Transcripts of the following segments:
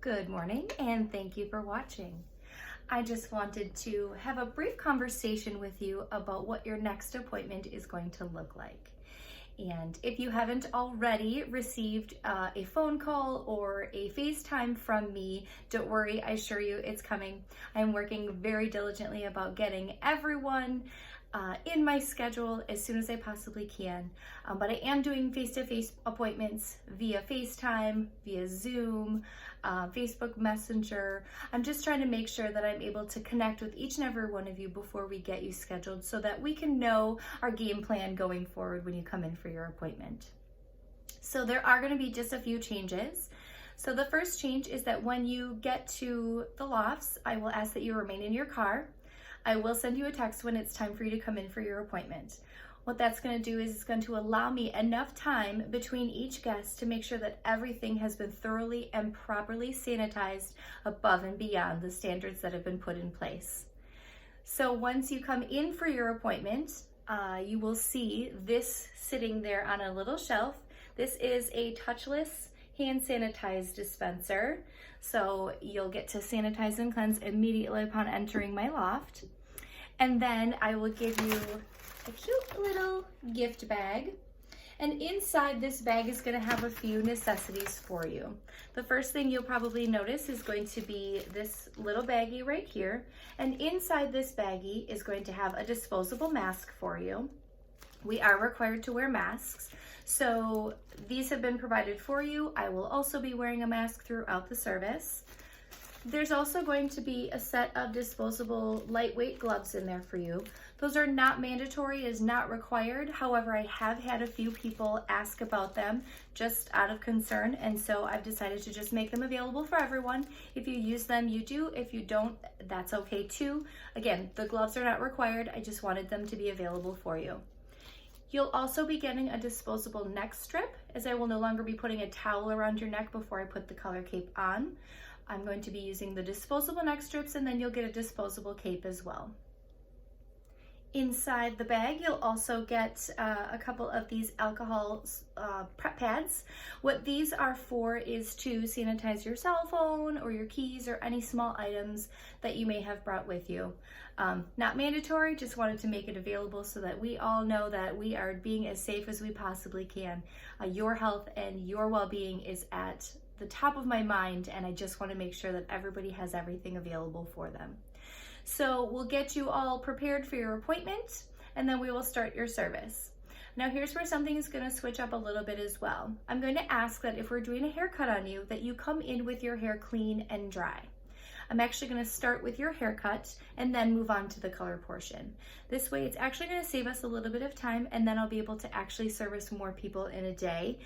Good morning and thank you for watching. I just wanted to have a brief conversation with you about what your next appointment is going to look like. And if you haven't already received a phone call or a FaceTime from me, don't worry, I assure you it's coming. I'm working very diligently about getting everyone in my schedule as soon as I possibly can. But I am doing face-to-face appointments via FaceTime, via Zoom, Facebook Messenger. I'm just trying to make sure that I'm able to connect with each and every one of you before we get you scheduled so that we can know our game plan going forward when you come in for your appointment. So there are going to be just a few changes. So the first change is that when you get to the lofts, I will ask that you remain in your car. I will send you a text when it's time for you to come in for your appointment. What that's going to do is it's going to allow me enough time between each guest to make sure that everything has been thoroughly and properly sanitized above and beyond the standards that have been put in place. So once you come in for your appointment, you will see this sitting there on a little shelf. This is a touchless hand sanitize dispenser. So you'll get to sanitize and cleanse immediately upon entering my loft. And then I will give you a cute little gift bag. And inside this bag is going to have a few necessities for you. The first thing you'll probably notice is going to be this little baggie right here. And inside this baggie is going to have a disposable mask for you. We are required to wear masks, so these have been provided for you. I will also be wearing a mask throughout the service. There's also going to be a set of disposable lightweight gloves in there for you. Those are not mandatory, is not required. However, I have had a few people ask about them just out of concern, and so I've decided to just make them available for everyone. If you use them, you do. If you don't, that's okay too. Again, the gloves are not required. I just wanted them to be available for you. You'll also be getting a disposable neck strip, as I will no longer be putting a towel around your neck before I put the color cape on. I'm going to be using the disposable neck strips, and then you'll get a disposable cape as well. Inside the bag, you'll also get a couple of these alcohol prep pads. What these are for is to sanitize your cell phone or your keys or any small items that you may have brought with you. Not mandatory, just wanted to make it available so that we all know that we are being as safe as we possibly can. Your health and your well-being is at the top of my mind, and I just want to make sure that everybody has everything available for them. So we'll get you all prepared for your appointment, and then we will start your service. Now here's where something is going to switch up a little bit as well. I'm going to ask that if we're doing a haircut on you, that you come in with your hair clean and dry. I'm actually going to start with your haircut and then move on to the color portion. This way it's actually going to save us a little bit of time, and then I'll be able to actually service more people in a day.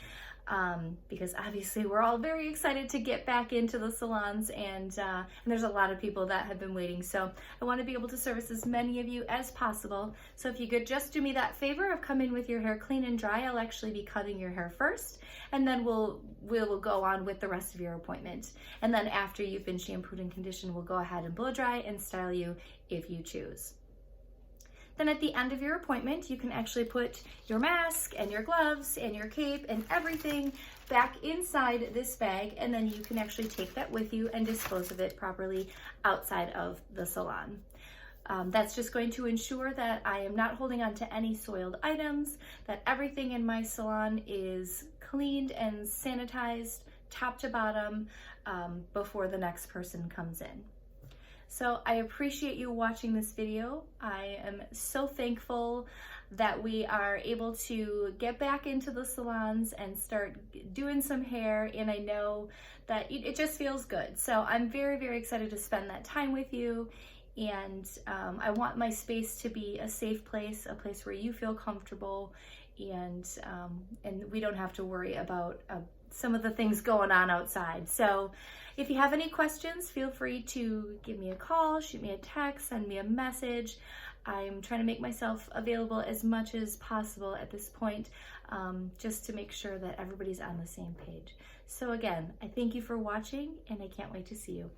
Because obviously we're all very excited to get back into the salons, and there's a lot of people that have been waiting. So I want to be able to service as many of you as possible. So if you could just do me that favor of come in with your hair clean and dry, I'll actually be cutting your hair first, and then we'll go on with the rest of your appointment. And then after you've been shampooed and conditioned, we'll go ahead and blow dry and style you if you choose. Then at the end of your appointment, you can actually put your mask and your gloves and your cape and everything back inside this bag, and then you can actually take that with you and dispose of it properly outside of the salon. That's just going to ensure that I am not holding on to any soiled items, that everything in my salon is cleaned and sanitized top to bottom before the next person comes in. So I appreciate you watching this video. I am so thankful that we are able to get back into the salons and start doing some hair, and I know that it just feels good. So I'm very, very excited to spend that time with you, and I want my space to be a safe place, a place where you feel comfortable, and we don't have to worry about some of the things going on outside. So if you have any questions, feel free to give me a call, shoot me a text, send me a message. I'm trying to make myself available as much as possible at this point, just to make sure that everybody's on the same page. So again, I thank you for watching, and I can't wait to see you.